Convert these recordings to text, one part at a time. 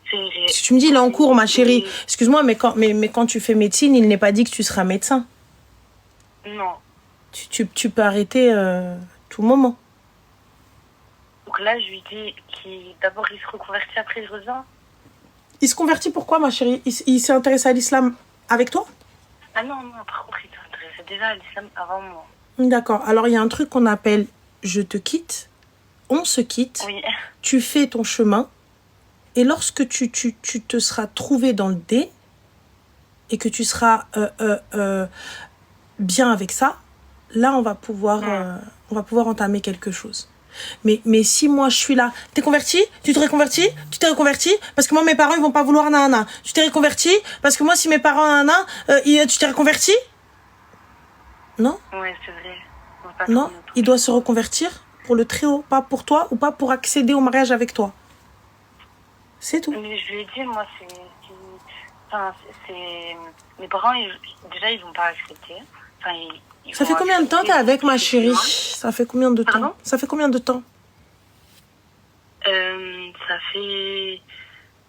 Si tu me dis, il est en cours, ma chérie. Excuse-moi, mais quand tu fais médecine, il n'est pas dit que tu seras médecin. Non. Tu peux arrêter tout moment. Donc là, je lui dis d'abord il se reconvertit, après il revient. Il se convertit pourquoi, ma chérie? Il s'est intéressé à l'islam avec toi? Ah non, par contre, il s'intéressait déjà à l'islam avant moi. D'accord. Alors, il y a un truc qu'on appelle « je te quitte », on se quitte, oui. Tu fais ton chemin, et lorsque tu te seras trouvé dans le D, et que tu seras bien avec ça, là, on va pouvoir entamer quelque chose. Mais si moi, je suis là, t'es converti? Tu te reconvertis? Tu t'es reconverti? Parce que moi, mes parents, ils vont pas vouloir nana. Tu t'es reconverti? Parce que moi, si mes parents nana, tu t'es reconverti? Non? Ouais, c'est vrai. Non, il doit se reconvertir pour le très haut, pas pour toi ou pas pour accéder au mariage avec toi. C'est tout. Mais je lui ai dit, moi, mes parents, déjà, ils vont pas accepter. Enfin, ça fait combien de temps t'es avec, ma chérie? Ça fait combien de temps? Ça fait combien de temps? Ça fait...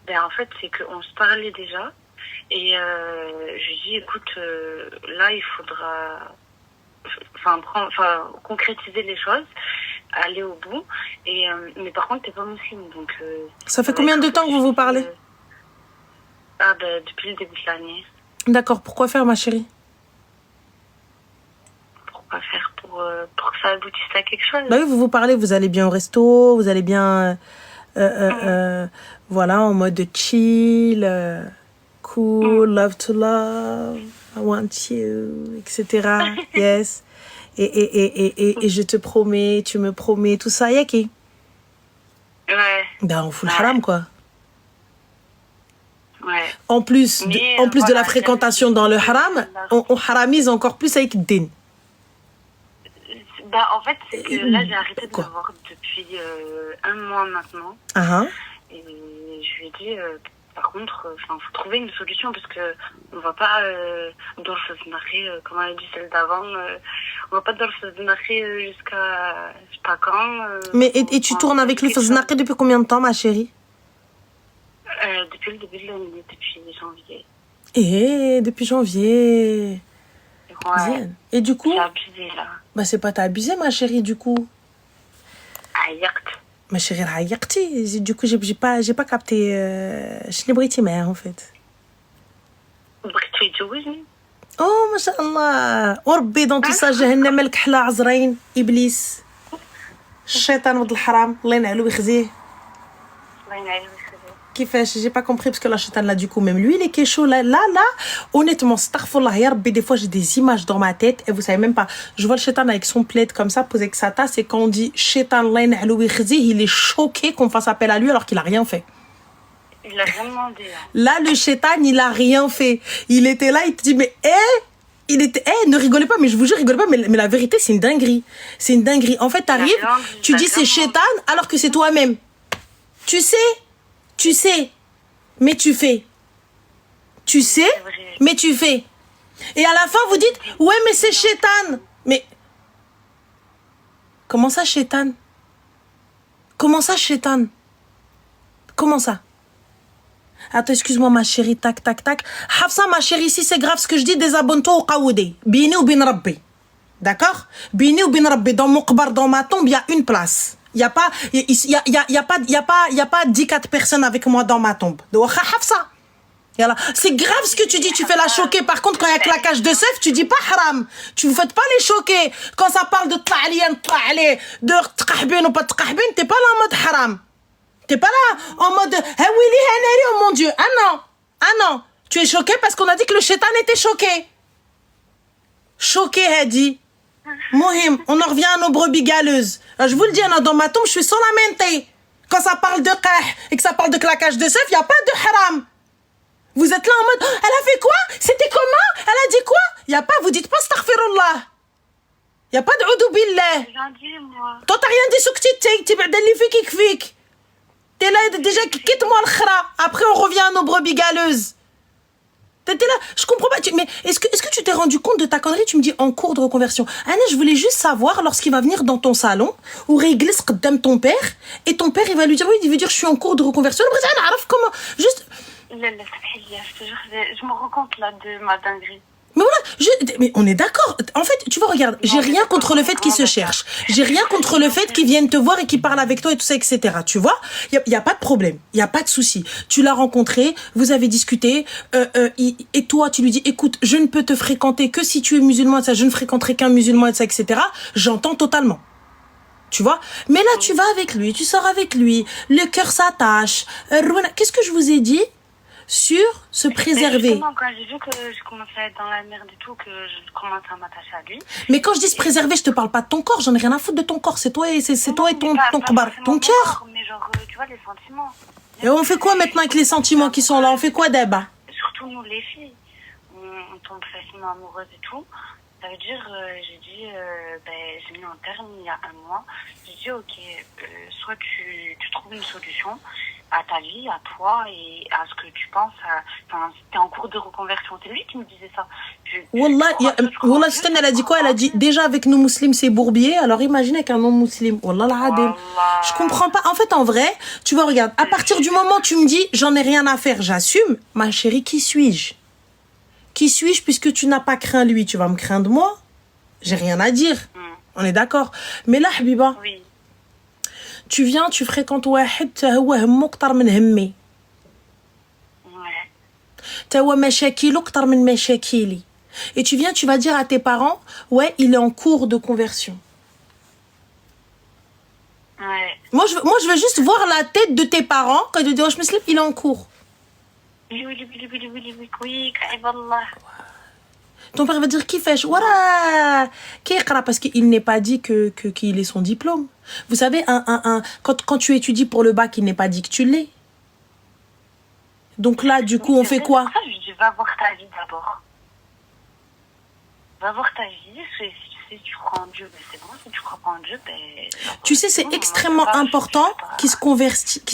Ben, en fait, c'est qu'on se parlait déjà. Et je lui dis, écoute, là, il faudra... concrétiser les choses, aller au bout. Mais par contre, t'es pas musulmane, donc... ça fait combien de temps que vous vous parlez? Depuis le début de l'année. D'accord. Pourquoi faire, ma chérie? Pourquoi faire pour que ça aboutisse à quelque chose? Bah oui, vous vous parlez, vous allez bien au resto, vous allez bien... voilà, en mode chill, cool, love to love, I want you, etc. Yes. Et je te promets, tu me promets, tout ça, yaki. Ouais. Ben, on fout le haram, quoi. Ouais. En plus de la fréquentation dans le haram, on haramise encore plus avec le din. Bah, en fait, c'est que là, j'ai arrêté de le voir depuis 1 mois maintenant. Et je lui ai dit, par contre, faut trouver une solution parce que on va pas dans le marier, comme elle a dit celle d'avant, on va pas dans le marier jusqu'à je sais pas quand. Mais et tu tournes avec le faznaqi depuis combien de temps, ma chérie? Depuis le début de l'année, depuis janvier. Depuis janvier. Ouais. Et du coup? J'ai abusé là. Bah c'est pas t'as abusé, ma chérie, du coup. Ayakt. Ma chérie, ayakti. Du coup, j'ai pas capté. Je l'ai brité mère en fait. بغيت يتجوزني. Oh, ما شاء الله. وربي dans tout ça, جهنم الكحلة عزرين إبليس. الشيطان ولد الحرام الله ينعلو ويخزيه. الله ينعلو. J'ai pas compris parce que la chétane là du coup même lui il est chaud là honnêtement astaghfirullah ya rabbi des fois j'ai des images dans ma tête et vous savez même pas je vois le chétane avec son plaid comme ça posé avec sa tasse et quand on dit chétane il est choqué qu'on fasse appel à lui alors qu'il a rien fait. Il a rien demandé. Là le chétane il a rien fait. Il était là il te dit mais ne rigolez pas, mais je vous jure, rigolez pas, mais la vérité, c'est une dinguerie. C'est une dinguerie. En fait, t'arrives, tu dis c'est chétane alors que c'est toi-même. Tu sais, mais tu fais. Tu sais, mais tu fais. Et à la fin, vous dites, ouais, mais c'est chétane. Mais, comment ça, chétane? Comment ça, chétane? Comment ça? Attends, excuse-moi, ma chérie, tac, tac, tac. Hafsa, ma chérie, si c'est grave ce que je dis, désabonne-toi au Qaoudé. Bini ou bin Rabbi. D'accord? Bini ou bin Rabbi. Dans mon qbar, dans ma tombe, il y a une place. Il y a pas 10-4 personnes avec moi dans ma tombe. C'est grave ce que tu dis, tu fais la choquer. Par contre, quand il y a claquage de seuf, tu dis pas haram. Tu ne faites pas les choquer. Quand ça parle de t'a'ali, de t'qahbin ou pas t'qahbin, t'es pas là en mode haram. T'es pas là en mode oh mon Dieu. Ah non. Tu es choqué parce qu'on a dit que le shaitan était choqué. Choqué, Hadi. Mohim, on en revient à nos brebis galeuses. Je vous le dis, dans ma tombe, je suis solamente. Quand ça parle de qah et que ça parle de claquage de seuf, il n'y a pas de haram. Vous êtes là en mode, elle a fait quoi? C'était comment? Elle a dit quoi? Il n'y a pas, vous dites pas astaghfirullah. Il n'y a pas de oudou billah. Toi, t'as rien dit, soukti, t'es fik. T'es là, déjà, quitte-moi le khra. Après, on revient à nos brebis galeuses. T'étais là, je comprends pas. Mais est-ce que tu t'es rendu compte de ta connerie? Tu me dis en cours de reconversion. Anna, je voulais juste savoir lorsqu'il va venir dans ton salon, ou régler ce que t'aimes ton père, et ton père il va lui dire oui, il veut dire je suis en cours de reconversion. Comment? Juste. Je te jure, je me rends compte là de ma dinguerie. Mais voilà, mais on est d'accord. En fait, tu vois, regarde, j'ai rien contre le fait qu'ils se cherchent. J'ai rien contre le fait qu'ils viennent te voir et qu'ils parlent avec toi et tout ça, etc. Tu vois, y a pas de problème, y a pas de souci. Tu l'as rencontré, vous avez discuté, et toi, tu lui dis, écoute, je ne peux te fréquenter que si tu es musulman, ça, je ne fréquenterai qu'un musulman, et ça, etc. J'entends totalement. Tu vois, mais là, tu vas avec lui, tu sors avec lui, le cœur s'attache. Qu'est-ce que je vous ai dit? Sur se préserver. Justement, quand j'ai vu que je commençais à être dans la merde et tout, que je commençais à m'attacher à lui. Mais quand je dis se préserver, je te parle pas de ton corps, j'en ai rien à foutre de ton corps, c'est toi et ton cœur. Mais genre, tu vois, les sentiments. Et on fait quoi maintenant avec les sentiments qui sont là? On fait quoi, Deba? Surtout nous, les filles, on tombe facilement amoureuse et tout. Ça veut dire, j'ai mis un terme il y a un mois. J'ai dit, ok, soit tu trouves une solution à ta vie, à toi et à ce que tu penses. Enfin, t'es en cours de reconversion. C'est lui qui me disait ça. Wallah, Stan, elle a dit quoi? Elle a dit, déjà avec nous musulmans, c'est bourbier. Alors imagine avec un non-musulman. Wallah, l'adil. Je comprends pas. En fait, en vrai, tu vois, regarde, à partir du moment où tu me dis, j'en ai rien à faire, j'assume. Ma chérie, qui suis-je? Qui suis-je puisque tu n'as pas craint lui? Tu vas me craindre moi? J'ai rien à dire. On est d'accord. Mais là, Habiba, oui. Tu viens, tu fréquentes واحد هو همه أكتر من همي. هو مشاكله أكتر من مشاكلي. Et tu viens, tu vas dire à tes parents, ouais, il est en cours de conversion. Ouais. Moi, je veux juste voir la tête de tes parents quand ils te disent, oh, il est en cours. Oui, Allah. Ton père va dire qui fait voilà parce qu'il n'est pas dit qu'il ait son diplôme. Vous savez, quand tu étudies pour le bac, il n'est pas dit que tu l'es. Donc là, du coup, on fait quoi? Je dis, va voir ta vie d'abord. Va voir ta vie. Si tu crois en Dieu, ben c'est bon. Si tu crois pas en Dieu, ben... Tu sais, c'est extrêmement important qu'ils se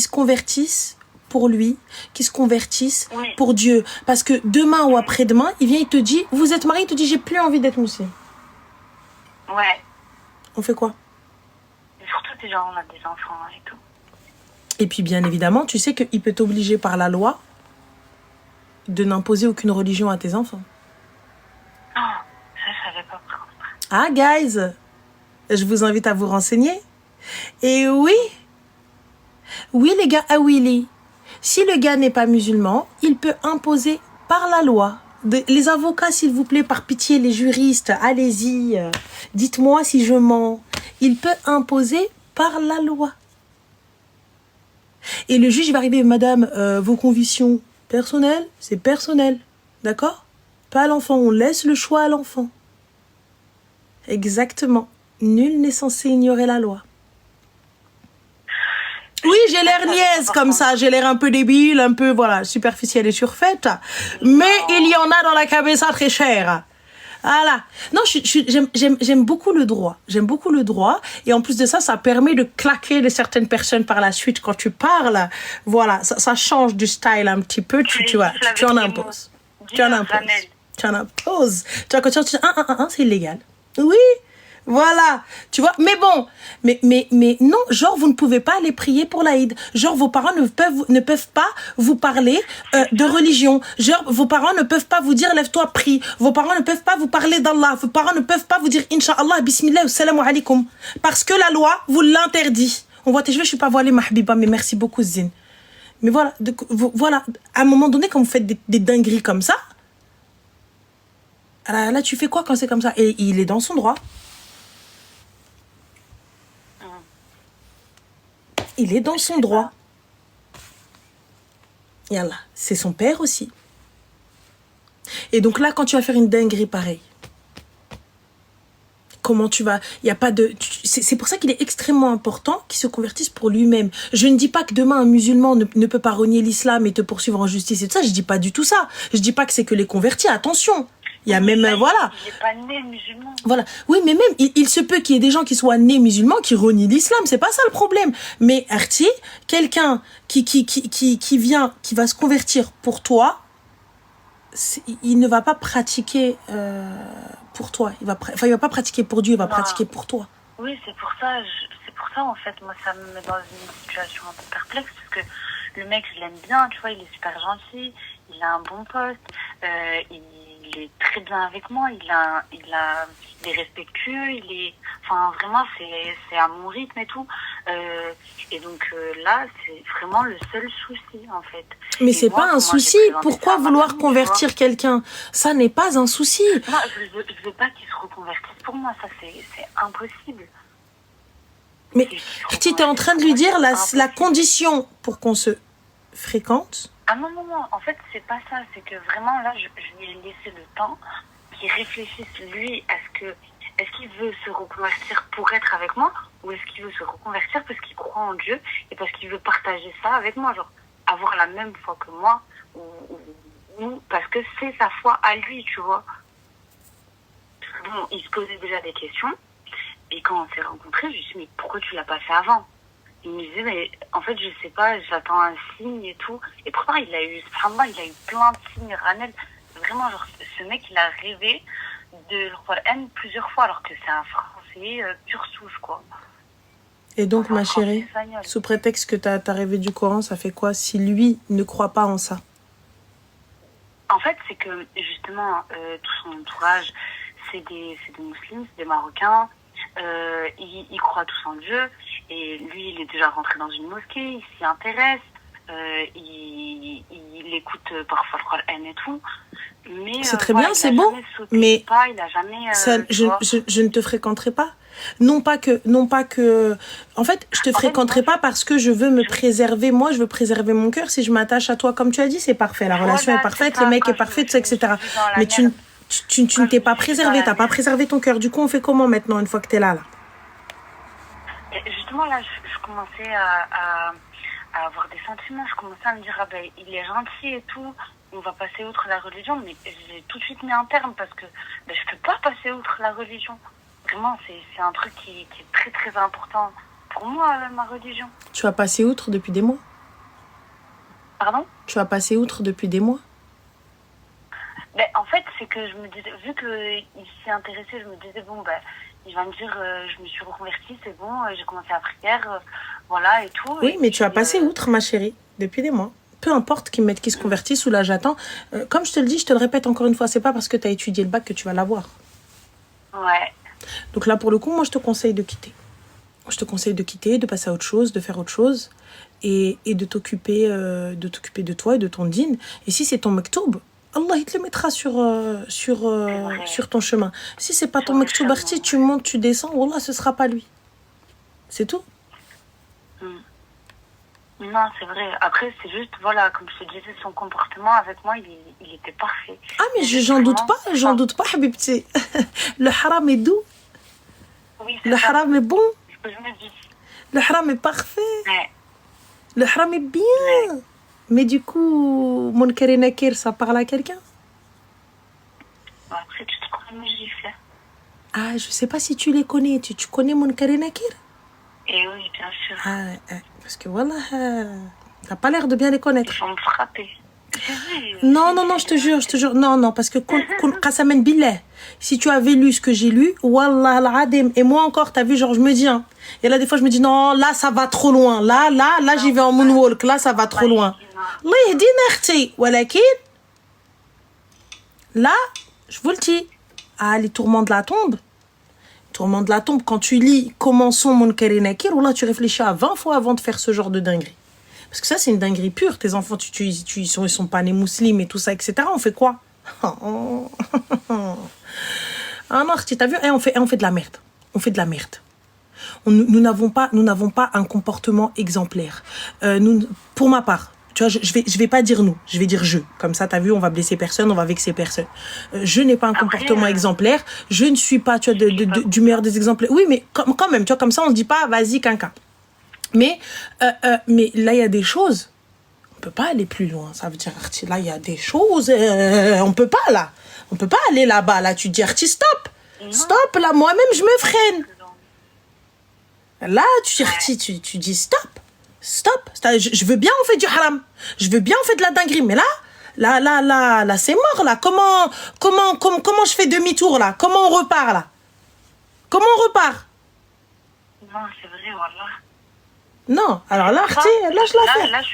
convertissent pour lui, qu'ils se convertissent pour Dieu. Parce que demain ou après-demain, il vient, il te dit, vous êtes marié, il te dit, j'ai plus envie d'être musulman. Ouais. On fait quoi? Et surtout, déjà, on a des enfants et tout. Et puis, bien évidemment, tu sais qu'il peut t'obliger par la loi de n'imposer aucune religion à tes enfants. Oh, ça, je savais pas par contre. Ah, guys, je vous invite à vous renseigner. Et oui, les gars, ah oui, si le gars n'est pas musulman, il peut imposer par la loi. Les avocats, s'il vous plaît, par pitié, les juristes, allez-y, dites-moi si je mens. Il peut imposer par la loi. Et le juge va arriver, madame, vos convictions personnelles, c'est personnel, d'accord? Pas à l'enfant, on laisse le choix à l'enfant. Exactement. Nul n'est censé ignorer la loi. Oui, j'ai l'air niaise comme ça, j'ai l'air un peu débile, un peu, voilà, superficielle et surfaite. Mais il y en a dans la cabeza très chère. Voilà. Non, j'aime beaucoup le droit. J'aime beaucoup le droit. Et en plus de ça, ça permet de claquer de certaines personnes par la suite quand tu parles. Voilà, ça change du style un petit peu. Tu vois, tu en imposes. Tu en imposes. Tu vois, quand tu dis, c'est illégal. Oui. Voilà, tu vois, mais bon, mais non, genre vous ne pouvez pas aller prier pour l'Aïd, genre vos parents ne peuvent pas vous parler de religion, genre vos parents ne peuvent pas vous dire lève-toi prie, vos parents ne peuvent pas vous parler d'Allah, vos parents ne peuvent pas vous dire Inch'Allah, Bismillah, Salam alaikum, parce que la loi vous l'interdit. On voit tes cheveux, je suis pas voilée ma habiba, mais merci beaucoup Zine. Mais voilà, voilà, à un moment donné quand vous faites des dingueries comme ça, là tu fais quoi quand c'est comme ça? Et il est dans son droit. Il est dans son droit. Yallah, c'est son père aussi. Et donc là, quand tu vas faire une dinguerie pareille, comment tu vas... Il y a pas de... C'est pour ça qu'il est extrêmement important qu'il se convertisse pour lui-même. Je ne dis pas que demain, un musulman ne peut pas renier l'islam et te poursuivre en justice et tout ça. Je dis pas du tout ça. Je dis pas que c'est que les convertis. Attention. Il y a même, voilà. Il n'est pas né musulman. Voilà. Oui, mais même, il se peut qu'il y ait des gens qui soient nés musulmans qui renient l'islam. C'est pas ça le problème. Mais, Arti, quelqu'un qui vient, qui va se convertir pour toi, il ne va pas pratiquer pour toi. Il va pas pratiquer pour Dieu, il va pratiquer pour toi. Oui, c'est pour ça, en fait, moi, ça me met dans une situation un peu perplexe, parce que le mec, je l'aime bien, tu vois, il est super gentil, il a un bon poste, il est très bien avec moi, il est respectueux, enfin, vraiment, c'est à mon rythme et tout. Et donc, là, c'est vraiment le seul souci, en fait. Mais c'est pas un souci. Pourquoi vouloir convertir quelqu'un? Ça n'est pas un souci. Non, je veux pas qu'il se reconvertisse pour moi, ça, c'est impossible. Mais tu es en train de lui dire la condition pour qu'on se fréquente? Ah non, en fait, c'est pas ça. C'est que vraiment, là, je lui ai laissé le temps qu'il réfléchisse, lui, est-ce qu'il veut se reconvertir pour être avec moi, ou est-ce qu'il veut se reconvertir parce qu'il croit en Dieu et parce qu'il veut partager ça avec moi, genre avoir la même foi que moi, ou parce que c'est sa foi à lui, tu vois. Bon, il se posait déjà des questions. Et quand on s'est rencontrés, je lui ai dit, mais pourquoi tu l'as pas fait avant? Il me disait, mais en fait, je sais pas, j'attends un signe et tout. Et pourtant, il a eu plein de signes, Ranel. Vraiment, genre, ce mec, il a rêvé de le Coran plusieurs fois, alors que c'est un français pure souche, quoi. Et donc, ma chérie, sous prétexte que t'as rêvé du Coran, ça fait quoi si lui ne croit pas en ça? En fait, c'est que, justement, tout son entourage, c'est des musulmans, c'est des Marocains. Ils croient tous en Dieu, et lui il est déjà rentré dans une mosquée, il s'y intéresse, il écoute parfois le Coran et tout, mais c'est très bien, c'est beau, mais il a jamais je ne te fréquenterai pas, non pas que en fait je te fréquenterai pas parce que je veux me préserver, moi je veux préserver mon cœur. Si je m'attache à toi comme tu as dit, c'est parfait, la relation est parfaite, le mec est parfait, etc. Mais tu ne t'es pas préservé, t'as pas préservé ton cœur. Du coup, on fait comment maintenant, une fois que t'es là? Justement, là, je commençais à avoir des sentiments. Je commençais à me dire, ah ben, il est gentil et tout, on va passer outre la religion. Mais j'ai tout de suite mis un terme parce que ben, je peux pas passer outre la religion. Vraiment, c'est un truc qui est très, très important pour moi, ma religion. Tu as passé outre depuis des mois? Pardon? Tu as passé outre depuis des mois? Ben, en fait, c'est que je me disais, vu qu'il s'y intéressait, je me disais, bon, ben, il va me dire, je me suis reconvertie, c'est bon, j'ai commencé la prière, voilà, et tout. Oui, mais tu as passé outre, ma chérie, depuis des mois. Peu importe qu'il se convertisse ou là, j'attends. Comme je te le dis, je te le répète encore une fois, c'est pas parce que tu as étudié le bac que tu vas l'avoir. Ouais. Donc là, pour le coup, moi, je te conseille de quitter. Je te conseille de quitter, de passer à autre chose, de faire autre chose et de t'occuper de toi et de ton dîn. Et si c'est ton maktoub, Allah, il te le mettra sur ton chemin. Si c'est pas ton maktoub, si tu montes, tu descends, Wallah, ce sera pas lui. C'est tout. Non, c'est vrai. Après, c'est juste, voilà, comme je te disais, son comportement avec moi, il était parfait. Ah, mais j'en doute pas, Habibti. Le haram est doux. Oui, le haram est bon. C'est ce que je me dis. Le haram est parfait. Ouais. Le haram est bien. Ouais. Mais du coup, Munkar et Nakir, ça parle à quelqu'un? Après, tu te connais mes gifles. Ah, je sais pas si tu les connais. Tu connais Munkar et Nakir? Eh oui, bien sûr. Ah, parce que voilà, t'as pas l'air de bien les connaître. Ils vont me frapper. Non, je te jure. Non, parce que Qasamen Billah, si tu avais lu ce que j'ai lu, Wallah al-Adim, et moi encore, t'as vu, genre, je me dis, hein, et là, des fois, je me dis, non, là, ça va trop loin. Là, j'y vais en moonwalk. Là, ça va trop loin. Allah yahdina akhti, walakin, là, je vous le dis, les tourments de la tombe, quand tu lis Commençons Munkar et Nakir, là, tu réfléchis à 20 fois avant de faire ce genre de dinguerie. Parce que ça, c'est une dinguerie pure. Tes enfants, ils sont pas nés musulmans et tout ça, etc. On fait quoi? Ah non, t'as vu? On fait de la merde. On fait de la merde. Nous n'avons pas un comportement exemplaire. Pour ma part, tu vois, je vais pas dire nous, je vais dire je. Comme ça, t'as vu, on va blesser personne, on va vexer personne. Je n'ai pas un comportement exemplaire. Je ne suis pas, tu vois, du meilleur des exemplaires. Oui, mais quand même, tu vois, comme ça, on se dit pas, vas-y, quinquin. Mais là, il y a des choses. On peut pas aller plus loin. Ça veut dire, là, il y a des choses. On peut pas, là. On peut pas aller là-bas. Là, tu dis, Arti, stop. Stop, là, moi-même, je me freine. Là, tu dis, Arti, tu dis, stop. Je veux bien, on fait du haram. Je veux bien, on fait de la dinguerie. Mais là, là, c'est mort, là. Comment je fais demi-tour, là? Comment on repart, là? Comment on repart? Non, c'est vrai, voilà. Non, alors là, lâche l'affaire. Là, je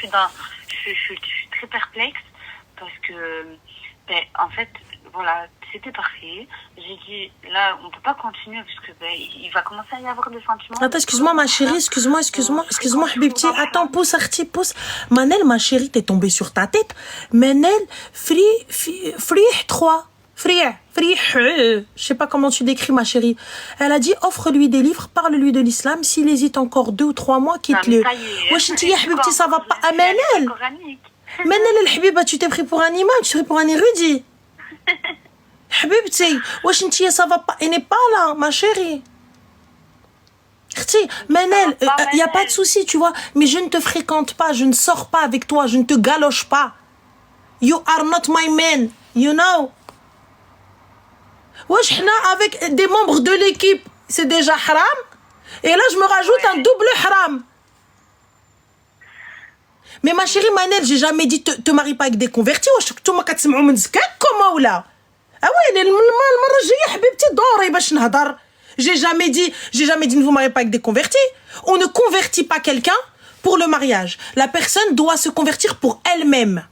suis très perplexe parce que, ben, en fait, voilà, c'était parfait. J'ai dit, là, on peut pas continuer parce que, ben, il va commencer à y avoir des sentiments. Attends, excuse-moi, ma chérie, excuse-moi, Habibti. Attends, pousse, Arti, pousse. Manel, ma chérie, t'es tombée sur ta tête. Manel, free 3. Je sais pas comment tu décris, ma chérie. Elle a dit, offre-lui des livres, parle-lui de l'islam. S'il hésite encore 2 ou 3 mois, quitte-le. Wesh, inti, ya Habibti, ça va pas. Ah, Manel, el Habiba, tu t'es pris pour un imam, tu t'es pris pour un érudit. Habibti, wesh, inti, ça va pas. Elle n'est pas là, ma chérie. Manel, il n'y a pas de souci, tu vois. Mais je ne te fréquente pas, je ne sors pas avec toi, je ne te galoche pas. You are not my man, you know. Wesh, avec des membres de l'équipe, c'est déjà haram. Et là, je me rajoute un double haram. Mais ma chérie Manel, j'ai jamais dit te marie pas avec des convertis. Wesh, نتوما كتسمعوا من زكاك كوما ولا؟ Ah ouais, المرة الجاية حبيبتي دوري باش نهضر. J'ai jamais dit ne vous mariez pas avec des convertis. On ne convertit pas quelqu'un pour le mariage. La personne doit se convertir pour elle-même.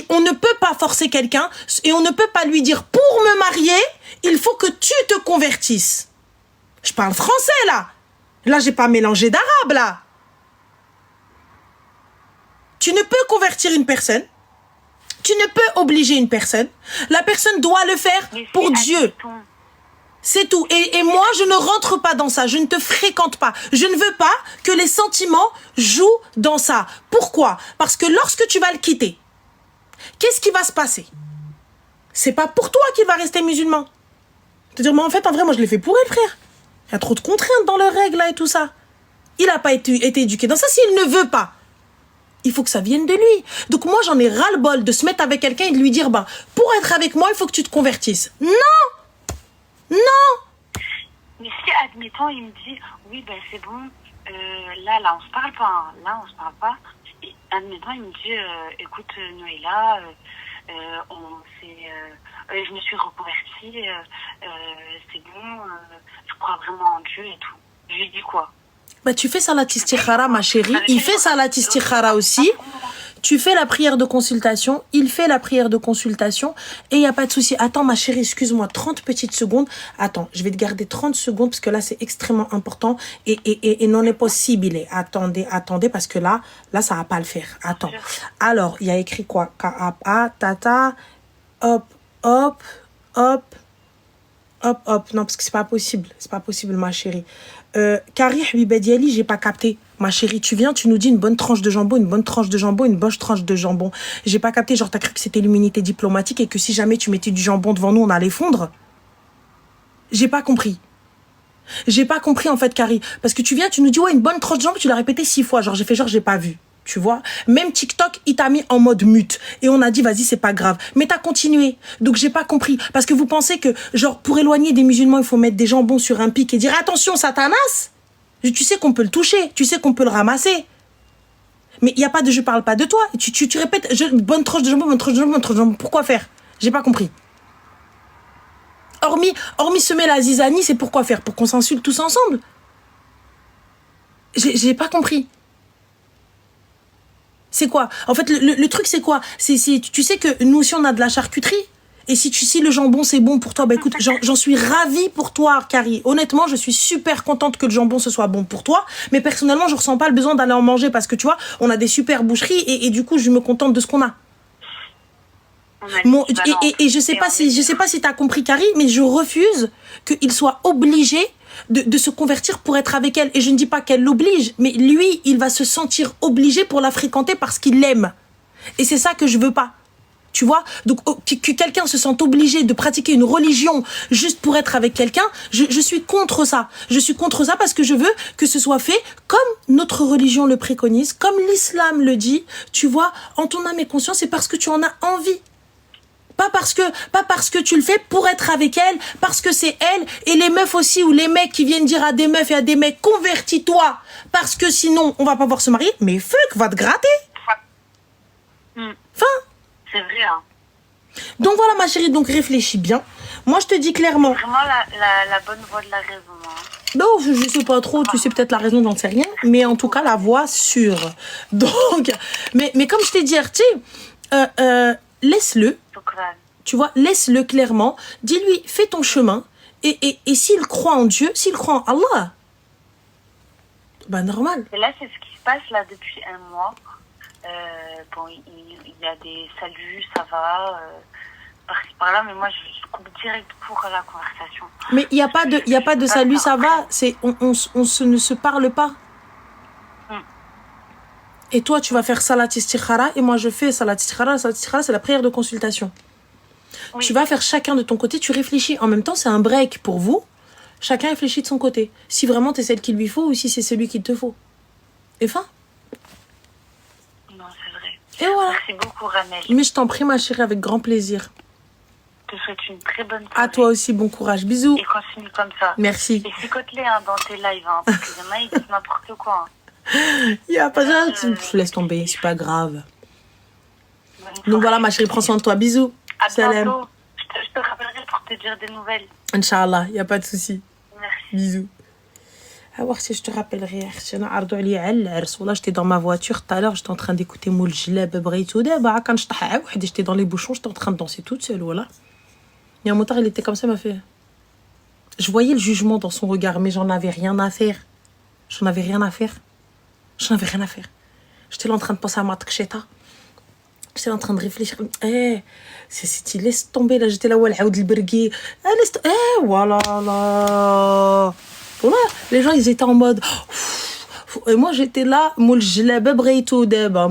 On ne peut pas forcer quelqu'un et on ne peut pas lui dire pour me marier, il faut que tu te convertisses. Je parle français là. Là, j'ai pas mélangé d'arabe là. Tu ne peux convertir une personne. Tu ne peux obliger une personne. La personne doit le faire pour Dieu. C'est tout. Et moi, je ne rentre pas dans ça. Je ne te fréquente pas. Je ne veux pas que les sentiments jouent dans ça. Pourquoi? Parce que lorsque tu vas le quitter, qu'est-ce qui va se passer? C'est pas pour toi qu'il va rester musulman. Te dire, mais en fait, en vrai, moi, je l'ai fait pour elle, frère. Il y a trop de contraintes dans leurs règles, là, et tout ça. Il n'a pas été éduqué dans ça. S'il ne veut pas, il faut que ça vienne de lui. Donc, moi, j'en ai ras-le-bol de se mettre avec quelqu'un et de lui dire, bah, pour être avec moi, il faut que tu te convertisses. Non! Non! Mais si, admettons, il me dit, oui, ben, c'est bon, là, on se parle pas, hein. Là, on se parle pas. Et, admettons, il me dit, écoute, Noëlla, je me suis reconvertie, c'est bon, je crois vraiment en Dieu et tout. Je lui dis quoi? Bah, tu fais salat istikhara, ma chérie. Il fait salat istikhara aussi. Tu fais la prière de consultation. Il fait la prière de consultation. Et il n'y a pas de souci. Attends, ma chérie, excuse-moi, 30 petites secondes. Attends, je vais te garder 30 secondes parce que là, c'est extrêmement important. Et non est possible. Attendez, parce que là, ça va pas le faire. Attends. Alors, il y a écrit quoi? K-A-A, tata, hop, hop, hop. Hop, hop, non, parce que c'est pas possible, ma chérie. Kari Habibediali, j'ai pas capté. Ma chérie, tu viens, tu nous dis une bonne tranche de jambon, une bonne tranche de jambon, une bonne tranche de jambon. J'ai pas capté, genre t'as cru que c'était l'immunité diplomatique et que si jamais tu mettais du jambon devant nous, on allait fondre. J'ai pas compris. J'ai pas compris en fait, Kari. Parce que tu viens, tu nous dis ouais, une bonne tranche de jambon, tu l'as répété 6 fois. Genre j'ai fait genre j'ai pas vu. Tu vois, même TikTok, il t'a mis en mode mute. Et on a dit, vas-y, c'est pas grave. Mais t'as continué. Donc, j'ai pas compris. Parce que vous pensez que, genre, pour éloigner des musulmans, il faut mettre des jambons sur un pic et dire, attention, Satanas. Tu sais qu'on peut le toucher. Tu sais qu'on peut le ramasser. Mais il n'y a pas de, je parle pas de toi. Tu répètes, bonne tranche de jambon, bonne tranche de jambon, bonne tranche de jambon. Pourquoi faire? J'ai pas compris. Hormis semer la zizanie, c'est pourquoi faire? Pour qu'on s'insulte tous ensemble? J'ai pas compris. C'est quoi? En fait, le truc, c'est quoi? Tu sais que nous aussi, on a de la charcuterie. Et si le jambon, c'est bon pour toi, bah écoute, j'en suis ravie pour toi, Kari. Honnêtement, je suis super contente que le jambon, ce soit bon pour toi. Mais personnellement, je ressens pas le besoin d'aller en manger parce que, tu vois, on a des super boucheries et du coup, je me contente de ce qu'on a. Et je sais pas si t'as compris, Kari, mais je refuse qu'il soit obligé de se convertir pour être avec elle. Et je ne dis pas qu'elle l'oblige, mais lui, il va se sentir obligé pour la fréquenter parce qu'il l'aime. Et c'est ça que je veux pas. Tu vois? Donc, que quelqu'un se sente obligé de pratiquer une religion juste pour être avec quelqu'un, je suis contre ça. Je suis contre ça parce que je veux que ce soit fait comme notre religion le préconise, comme l'islam le dit. Tu vois, en ton âme et conscience, c'est parce que tu en as envie. Pas parce que tu le fais pour être avec elle, parce que c'est elle, et les meufs aussi, ou les mecs qui viennent dire à des meufs et à des mecs, convertis-toi, parce que sinon, on va pas pouvoir se marier. Mais fuck, va te gratter. Enfin. Fin. C'est vrai, Hein. Donc voilà ma chérie, donc réfléchis bien. Moi je te dis clairement. C'est vraiment la bonne voie de la raison. Hein. Non, je sais pas trop, tu sais peut-être la raison, j'en sais rien. Mais en tout cas, la voie sûre. Donc, mais comme je t'ai dit, laisse-le. Tu vois, laisse-le clairement. Dis-lui, fais ton chemin. Et s'il croit en Dieu, s'il croit en Allah, bah normal. Et là, c'est ce qui se passe là depuis un mois. Bon, il y a des saluts, ça va, par-ci par-là, mais moi, je coupe direct pour la conversation. Mais il n'y a pas de salut, ça va. C'est, on ne se parle pas. Et toi, tu vas faire salat istikhara et moi, je fais salat istikhara. Salat istikhara, c'est la prière de consultation. Oui. Tu vas faire chacun de ton côté, tu réfléchis. En même temps, c'est un break pour vous. Chacun réfléchit de son côté. Si vraiment tu es celle qu'il lui faut ou si c'est celui qu'il te faut. Et fin. Non, c'est vrai. Et voilà. Merci beaucoup, Ramel. Mais je t'en prie, ma chérie, avec grand plaisir. Je te souhaite une très bonne soirée. À toi aussi, bon courage. Bisous. Et continue comme ça. Merci. Et chicote-les dans tes lives, hein, parce qu'il y en a, ils disent n'importe quoi. Il n'y a pas ça. Je laisse tomber, c'est pas grave. Donc voilà, ma chérie, prends soin de toi. Bisous. À bientôt. Je te rappellerai pour te dire des nouvelles. Inch'Allah, il n'y a pas de souci. Merci. Bisous. Si je te rappellerai, j'étais dans ma voiture tout à l'heure, j'étais en train d'écouter Moul Jleb Braytouda, quand j'étais dans les bouchons, j'étais en train de danser toute seule, voilà. Il y a un motard, il était comme ça, il m'a fait. Je voyais le jugement dans son regard, mais j'en avais rien à faire. J'en avais rien à faire. J'étais là en train de penser à ma tcheta. J'étais là en train de réfléchir. C'est stylé, laisse tomber là, j'étais là où elle a le bergui. Voilà là. Voilà, les gens ils étaient en mode et moi j'étais là moul jlab braytou deba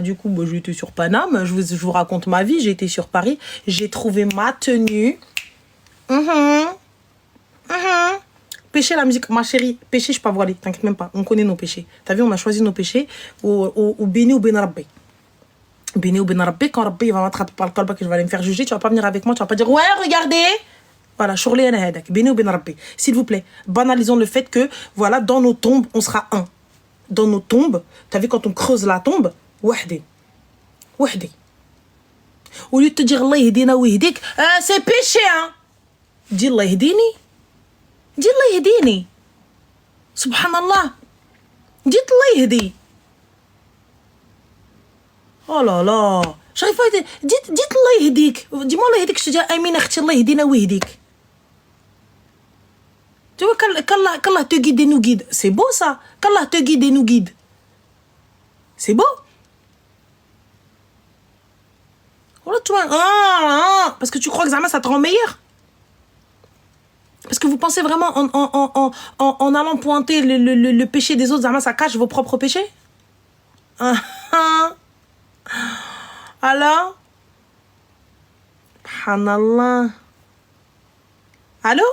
du coup j'étais sur Paname, je vous raconte ma vie, j'étais sur Paris, j'ai trouvé ma tenue. Péché la musique, ma chérie, péché je peux pas voiler, t'inquiète même pas, on connaît nos péchés. T'as vu, on a choisi nos péchés ou béni ou ben rabbi. Béni ou ben rabbi, quand Rabbi va m'attraper par le colba que je vais aller me faire juger, tu vas pas venir avec moi, tu vas pas dire ouais regardez. Voilà, s'il vous plaît, banalisons le fait que, voilà, dans nos tombes, on sera un. Dans nos tombes, t'as vu quand on creuse la tombe, wahdi. Au lieu de te dire Allah yahdina ou yahdik, c'est péché, hein. Dis Allah yahdini. Subhanallah. Dis Allah yahdi. Oh là là. J'arrive pas à dire, dites Allah yahdik. Dis-moi Allah yahdik, je te dis, Amin, akhti, Allah yahdina ou yahdik. Tu vois, qu'Allah te guide et nous guide. C'est beau ça. Qu'Allah te guide et nous guide. C'est beau. Voilà, tu vois. Parce que tu crois que Zama, ça te rend meilleur. Parce que vous pensez vraiment en allant pointer le péché des autres, Zama, ça cache vos propres péchés. Alors? Subhanallah. Allô?